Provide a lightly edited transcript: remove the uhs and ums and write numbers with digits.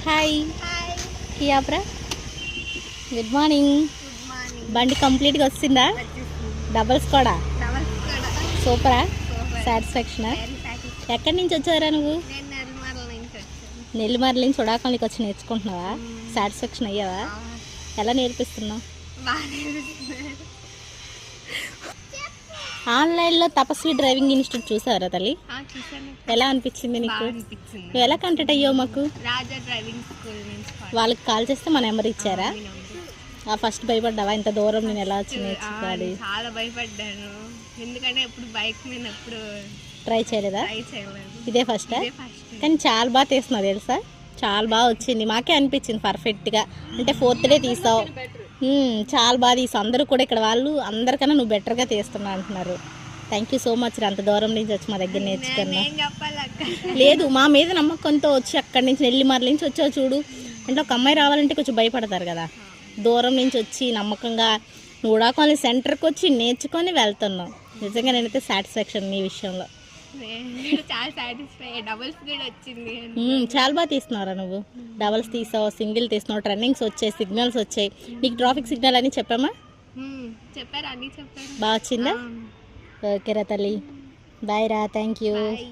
Hi hi కియాప్రా good morning. బండి కంప్లీట్గా వచ్చిందా? డబల్స్ కూడా డబల్స్ కూడా సూపరా? సూపర్ సాటిస్ఫాక్షనా? Very satisfy. ఎక్కడి నుంచి వచ్చారా నువ్వు? నేను నెల్లిమర్ల నుంచి వచ్చాను. నెల్లిమర్ల నుంచి ఉడాకాలకి వచ్చి నేర్చుకుంటున్నావా? సాటిస్ఫాక్షన్ అయ్యావా? ఎలా నేర్పిస్తున్నావు? బాగా నేర్పిస్తున్నారు. ఆన్లైన్లో తపస్వి డ్రైవింగ్ ఇన్స్టిట్యూట్ చూసారా తల్లి? చూసాను. ఎలా అనిపించింది నీకు? బాగా అనిపించింది. నువ్వు ఎలా కంటెక్ట్ అయ్యావు మాకు? రాజా డ్రైవింగ్ స్కూల్ నుంచి వాళ్ళకి కాల్ చేస్తే మా నెంబర్ ఇచ్చారా? మీ నంబర్. ఫస్ట్ భయపడ్డావా ఇంత దూరం నేను ఎలా వచ్చి నేర్చుకోవాలి? చాలా భయపడ్డాను, ఎందుకంటే ఎప్పుడు బైక్ మీద ఎప్పుడు ట్రై చేయలేదా? ట్రై చేయలేదు. ఇదే ఫస్టా? ఇదే ఫస్ట్. కానీ చాలా బాగా తీస్తున్నావు తెలుసా, చాలా బాగా వచ్చింది. మాకే అనిపించింది పర్ఫెక్ట్గా. అంటే 4th డే తీసావు, చాలా బాగా తీసావు. అందరూ కూడా ఇక్కడ వాళ్ళు అందరికన్నా నువ్వు బెటర్గా తీస్తున్నావు అంటున్నారు. Thank you so much. అంత దూరం నుంచి వచ్చి మా దగ్గర నేర్చుకున్నా. ఏం చెప్పాలి అక్క? లేదు, మా మీద నమ్మకంతో వచ్చి అక్కడి నుంచి నెల్లిమర్ల నుంచి వచ్చావు చూడు. అంటే ఒక అమ్మాయి రావాలంటే కొంచెం భయపడతారు కదా. దూరం నుంచి వచ్చి నమ్మకంగా నువ్వు ఉడాకాలనీ సెంటర్కి వచ్చి నేర్చుకొని వెళ్తున్నావు. నిజంగా నేనైతే సాటిస్ఫాక్షన్ నీ విషయంలో. నేను చాలా సాటిస్ఫై. డబుల్స్ కూడా వచ్చింది. చాలా బాగా తీస్తున్నారా నువ్వు? డబల్స్ తీసావు, సింగిల్ తీస్తున్నావు, టర్నింగ్స్ వచ్చాయి, సిగ్నల్స్ వచ్చాయి. నీకు ట్రాఫిక్ సిగ్నల్ అని చెప్పామా? చెప్పారు, అన్నీ చెప్పారు. బాగా వచ్చిందా? ఓకే రా తల్లి, బాయ్ రా, థ్యాంక్ యూ. బాయ్.